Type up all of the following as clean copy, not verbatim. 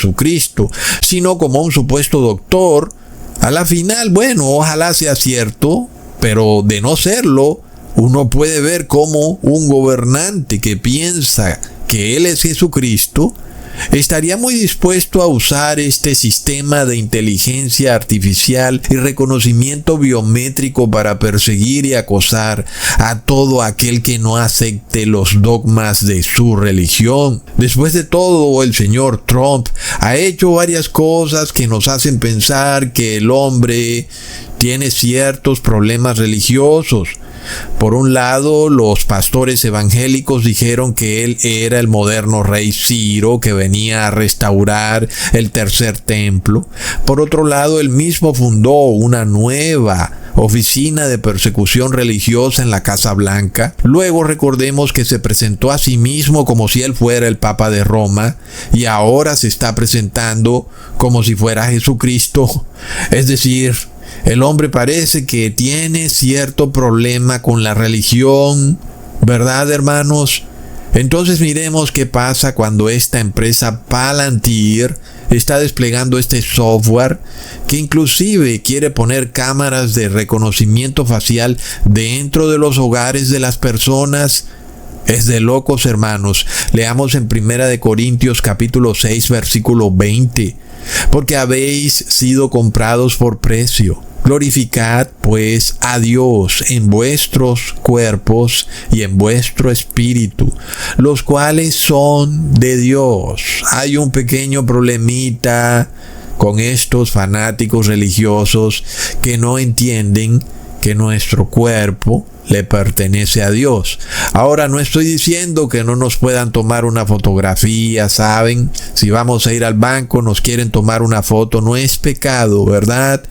Jesucristo, sino como un supuesto doctor. A la final, bueno, ojalá sea cierto, pero de no serlo, uno puede ver cómo un gobernante que piensa que él es Jesucristo estaría muy dispuesto a usar este sistema de inteligencia artificial y reconocimiento biométrico para perseguir y acosar a todo aquel que no acepte los dogmas de su religión. Después de todo, el señor Trump ha hecho varias cosas que nos hacen pensar que el hombre tiene ciertos problemas religiosos. Por un lado, los pastores evangélicos dijeron que él era el moderno rey Ciro que venía a restaurar el tercer templo. Por otro lado, él mismo fundó una nueva oficina de persecución religiosa en la Casa Blanca. Luego recordemos que se presentó a sí mismo como si él fuera el Papa de Roma y ahora se está presentando como si fuera Jesucristo. Es decir, el hombre parece que tiene cierto problema con la religión, ¿verdad, hermanos? Entonces miremos qué pasa cuando esta empresa Palantir está desplegando este software que inclusive quiere poner cámaras de reconocimiento facial dentro de los hogares de las personas. Es de locos, hermanos. Leamos en 1 Corintios capítulo 6, versículo 20. Porque habéis sido comprados por precio. Glorificad pues a Dios en vuestros cuerpos y en vuestro espíritu, los cuales son de Dios. Hay un pequeño problemita con estos fanáticos religiosos que no entienden que nuestro cuerpo le pertenece a Dios. Ahora, no estoy diciendo que no nos puedan tomar una fotografía, ¿saben? Si vamos a ir al banco, nos quieren tomar una foto, no es pecado, ¿verdad?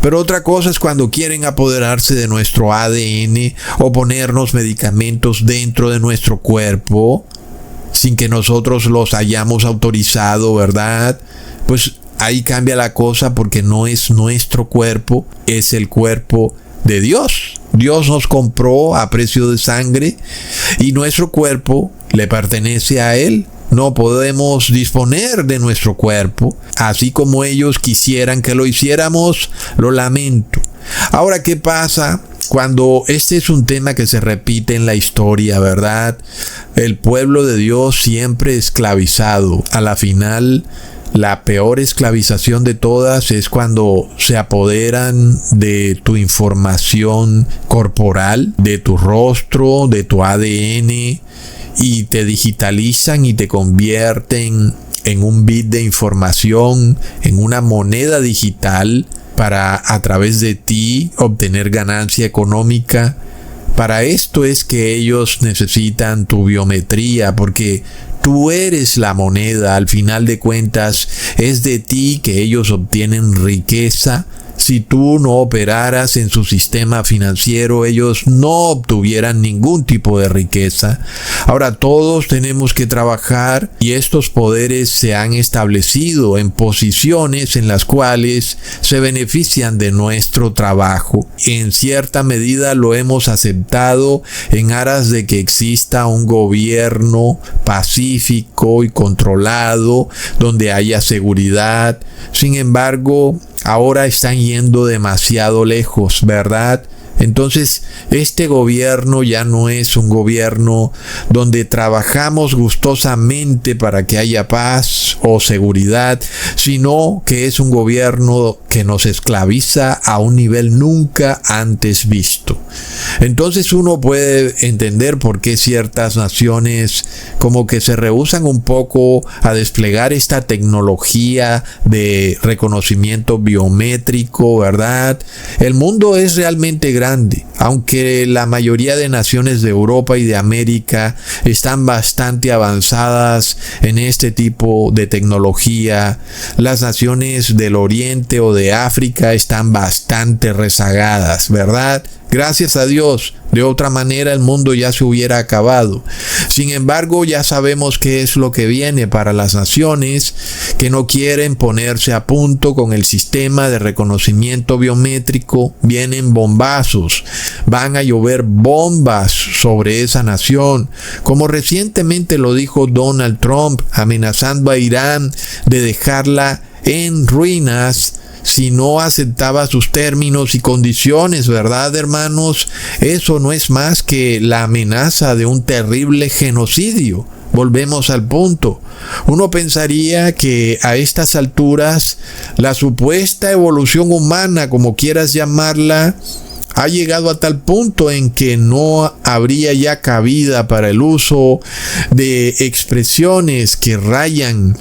Pero otra cosa es cuando quieren apoderarse de nuestro ADN o ponernos medicamentos dentro de nuestro cuerpo sin que nosotros los hayamos autorizado, ¿verdad? Pues ahí cambia la cosa porque no es nuestro cuerpo, es el cuerpo de Dios. Dios nos compró a precio de sangre y nuestro cuerpo le pertenece a Él. No podemos disponer de nuestro cuerpo, así como ellos quisieran que lo hiciéramos. Lo lamento. Ahora, ¿qué pasa cuando este es un tema que se repite en la historia, verdad? El pueblo de Dios siempre esclavizado. A la final, la peor esclavización de todas es cuando se apoderan de tu información corporal, de tu rostro, de tu ADN, y te digitalizan y te convierten en un bit de información, en una moneda digital para a través de ti obtener ganancia económica. Para esto es que ellos necesitan tu biometría, porque tú eres la moneda. Al final de cuentas, es de ti que ellos obtienen riqueza. Si tú no operaras en su sistema financiero, ellos no obtuvieran ningún tipo de riqueza. Ahora todos tenemos que trabajar y estos poderes se han establecido en posiciones en las cuales se benefician de nuestro trabajo. En cierta medida lo hemos aceptado en aras de que exista un gobierno pacífico y controlado, donde haya seguridad. Sin embargo, ahora están yendo demasiado lejos, ¿verdad? Entonces, este gobierno ya no es un gobierno donde trabajamos gustosamente para que haya paz o seguridad, sino que es un gobierno que nos esclaviza a un nivel nunca antes visto. Entonces uno puede entender por qué ciertas naciones como que se rehúsan un poco a desplegar esta tecnología de reconocimiento biométrico, ¿verdad? El mundo es realmente grande, aunque la mayoría de naciones de Europa y de América están bastante avanzadas en este tipo de tecnología. Las naciones del Oriente o de África están bastante rezagadas, ¿verdad? Gracias a Dios, de otra manera el mundo ya se hubiera acabado. Sin embargo, ya sabemos qué es lo que viene para las naciones que no quieren ponerse a punto con el sistema de reconocimiento biométrico. Vienen bombazos, van a llover bombas sobre esa nación, como recientemente lo dijo Donald Trump, amenazando a Irán de dejarla en ruinas si no aceptaba sus términos y condiciones, ¿verdad, hermanos? Eso no es más que la amenaza de un terrible genocidio. Volvemos al punto. Uno pensaría que a estas alturas la supuesta evolución humana, como quieras llamarla, ha llegado a tal punto en que no habría ya cabida para el uso de expresiones que rayan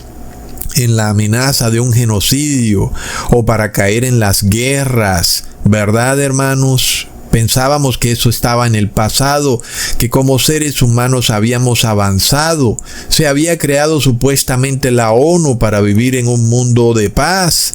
en la amenaza de un genocidio o para caer en las guerras, ¿verdad, hermanos? Pensábamos que eso estaba en el pasado, que como seres humanos habíamos avanzado. Se había creado supuestamente la ONU para vivir en un mundo de paz.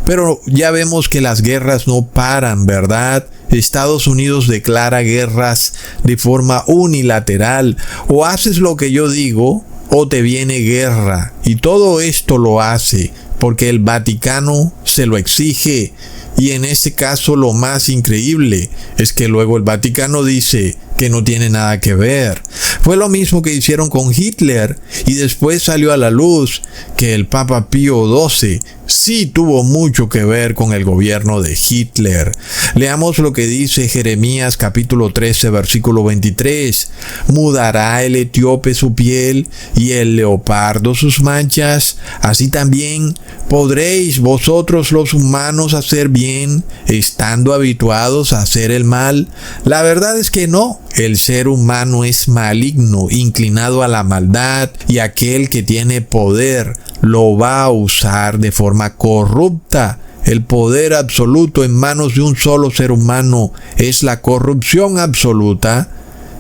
Pero ya vemos que las guerras no paran, ¿verdad? Estados Unidos declara guerras de forma unilateral. O haces lo que yo digo, o te viene guerra. Y todo esto lo hace porque el Vaticano se lo exige. Y en este caso lo más increíble es que luego el Vaticano dice que no tiene nada que ver. Fue lo mismo que hicieron con Hitler y después salió a la luz que el Papa Pío XII sí tuvo mucho que ver con el gobierno de Hitler. Leamos lo que dice Jeremías capítulo 13 versículo 23. Mudará el etíope su piel y el leopardo sus manchas. Así también podréis vosotros los humanos hacer bien, estando habituados a hacer el mal. La verdad es que no. El ser humano es maligno, inclinado a la maldad, y aquel que tiene poder lo va a usar de forma corrupta. El poder absoluto en manos de un solo ser humano es la corrupción absoluta.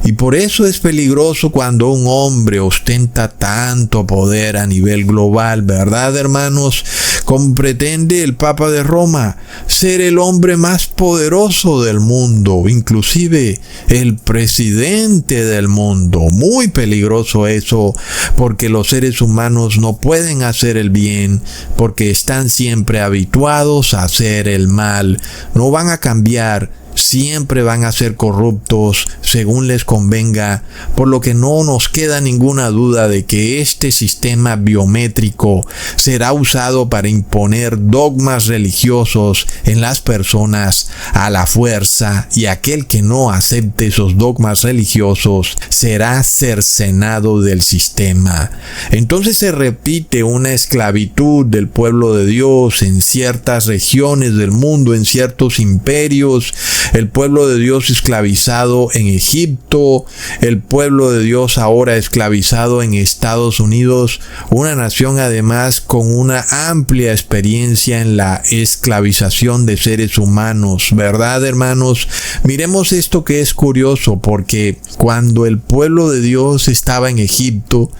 Y por eso es peligroso cuando un hombre ostenta tanto poder a nivel global, ¿verdad, hermanos? Como pretende el Papa de Roma, ser el hombre más poderoso del mundo, inclusive el presidente del mundo. Muy peligroso eso, porque los seres humanos no pueden hacer el bien, porque están siempre habituados a hacer el mal. No van a cambiar. Siempre van a ser corruptos según les convenga, por lo que no nos queda ninguna duda de que este sistema biométrico será usado para imponer dogmas religiosos en las personas a la fuerza, y aquel que no acepte esos dogmas religiosos será cercenado del sistema. Entonces se repite una esclavitud del pueblo de Dios en ciertas regiones del mundo, en ciertos imperios. El pueblo de Dios esclavizado en Egipto, el pueblo de Dios ahora esclavizado en Estados Unidos, una nación además con una amplia experiencia en la esclavización de seres humanos, ¿verdad, hermanos? Miremos esto que es curioso, porque cuando el pueblo de Dios estaba en Egipto,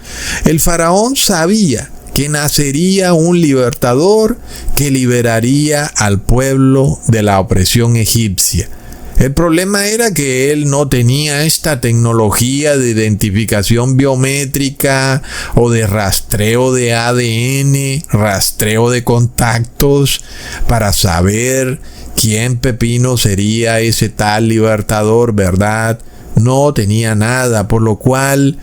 el faraón sabía que nacería un libertador que liberaría al pueblo de la opresión egipcia. El problema era que él no tenía esta tecnología de identificación biométrica o de rastreo de ADN, rastreo de contactos para saber quién pepino sería ese tal libertador, ¿verdad? No tenía nada, por lo cual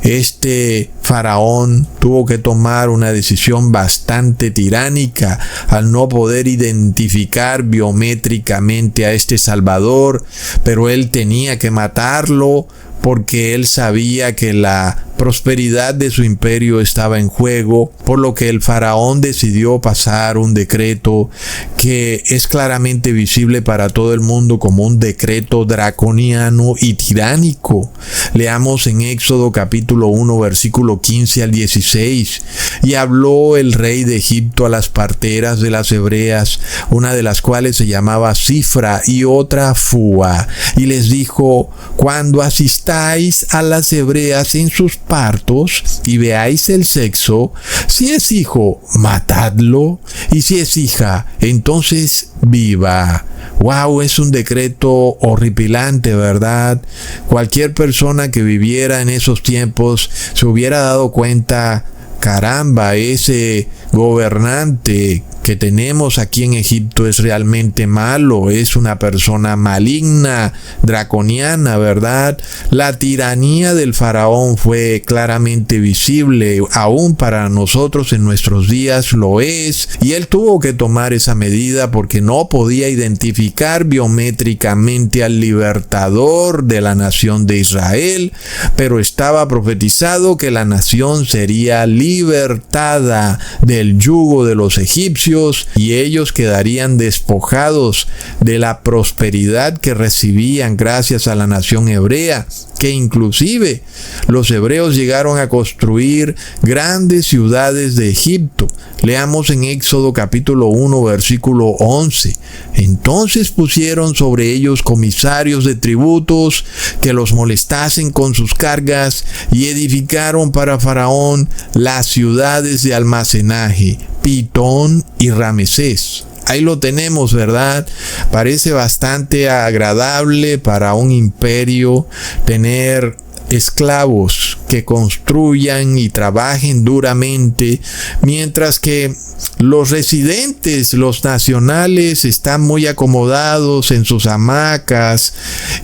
este faraón tuvo que tomar una decisión bastante tiránica al no poder identificar biométricamente a este Salvador, pero él tenía que matarlo porque él sabía que la prosperidad de su imperio estaba en juego, por lo que el faraón decidió pasar un decreto que es claramente visible para todo el mundo como un decreto draconiano y tiránico. Leamos en Éxodo capítulo 1 versículo 15 al 16. Y habló el rey de Egipto a las parteras de las hebreas, una de las cuales se llamaba Cifra y otra Fua, y les dijo: cuando asistáis a las hebreas en sus partos y veáis el sexo, si es hijo, matadlo, y si es hija, entonces viva. Wow, es un decreto horripilante, ¿verdad? Cualquier persona que viviera en esos tiempos se hubiera dado cuenta: caramba, ese gobernante que tenemos aquí en Egipto es realmente malo, es una persona maligna, draconiana, ¿verdad? La tiranía del faraón fue claramente visible, aún para nosotros en nuestros días lo es, y él tuvo que tomar esa medida porque no podía identificar biométricamente al libertador de la nación de Israel, pero estaba profetizado que la nación sería libertada del yugo de los egipcios y ellos quedarían despojados de la prosperidad que recibían gracias a la nación hebrea, que inclusive los hebreos llegaron a construir grandes ciudades de Egipto. Leamos en Éxodo capítulo 1 versículo 11. Entonces pusieron sobre ellos comisarios de tributos que los molestasen con sus cargas y edificaron para Faraón las ciudades de almacenaje, Pitón y Ramesés. Ahí lo tenemos, ¿verdad? Parece bastante agradable para un imperio tener esclavos que construyan y trabajen duramente, mientras que los residentes, los nacionales, están muy acomodados en sus hamacas,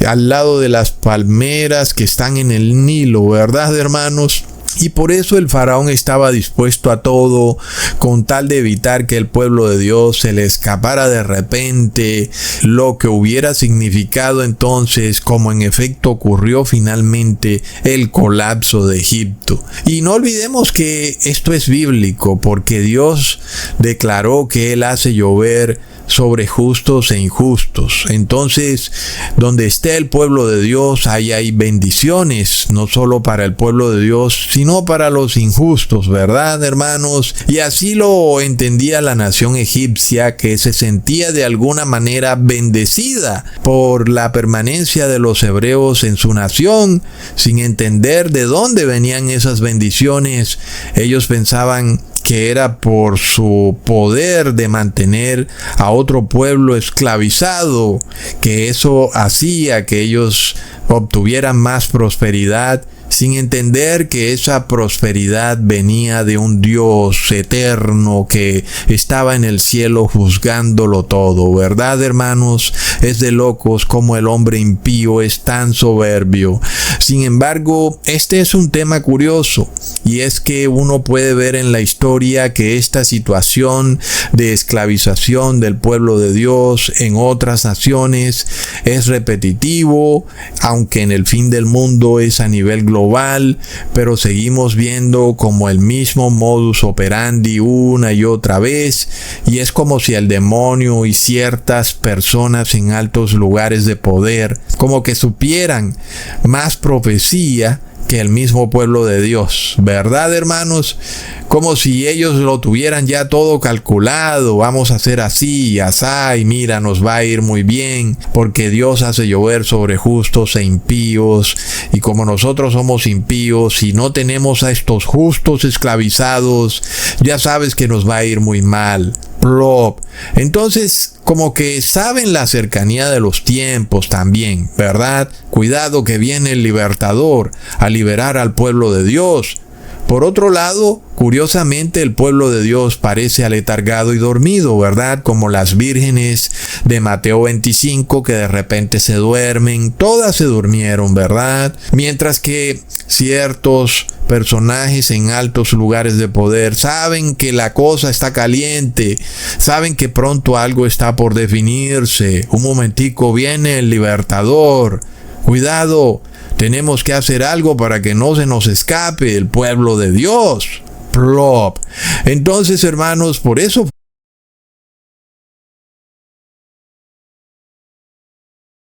al lado de las palmeras que están en el Nilo, ¿verdad, hermanos? Y por eso el faraón estaba dispuesto a todo con tal de evitar que el pueblo de Dios se le escapara de repente, lo que hubiera significado entonces, como en efecto ocurrió finalmente, el colapso de Egipto. Y no olvidemos que esto es bíblico, porque Dios declaró que Él hace llover sobre justos e injustos. Entonces, donde esté el pueblo de Dios, ahí hay bendiciones, no solo para el pueblo de Dios, sino para los injustos, ¿verdad, hermanos? Y así lo entendía la nación egipcia, que se sentía de alguna manera bendecida por la permanencia de los hebreos en su nación, sin entender de dónde venían esas bendiciones. Ellos pensaban que era por su poder de mantener a otro pueblo esclavizado, que eso hacía que ellos obtuvieran más prosperidad, sin entender que esa prosperidad venía de un Dios eterno que estaba en el cielo juzgándolo todo, ¿verdad, hermanos? Es de locos como el hombre impío es tan soberbio. Sin embargo, este es un tema curioso, y es que uno puede ver en la historia que esta situación de esclavización del pueblo de Dios en otras naciones es repetitivo, aunque en el fin del mundo es a nivel global, pero seguimos viendo como el mismo modus operandi una y otra vez, y es como si el demonio y ciertas personas en altos lugares de poder como que supieran más profecía que el mismo pueblo de Dios, ¿verdad, hermanos? Como si ellos lo tuvieran ya todo calculado, vamos a hacer así y asá, y mira, nos va a ir muy bien, porque Dios hace llover sobre justos e impíos, y como nosotros somos impíos y no tenemos a estos justos esclavizados, ya sabes que nos va a ir muy mal. Plop. Entonces, como que saben la cercanía de los tiempos también, ¿verdad? Cuidado que viene el libertador a liberar al pueblo de Dios. Por otro lado, curiosamente el pueblo de Dios parece aletargado y dormido, ¿verdad? Como las vírgenes de Mateo 25 que de repente se duermen, todas se durmieron, ¿verdad? Mientras que ciertos personajes en altos lugares de poder saben que la cosa está caliente, saben que pronto algo está por definirse, un momentico viene el libertador, cuidado, tenemos que hacer algo para que no se nos escape el pueblo de Dios. Plop. Entonces, hermanos, por eso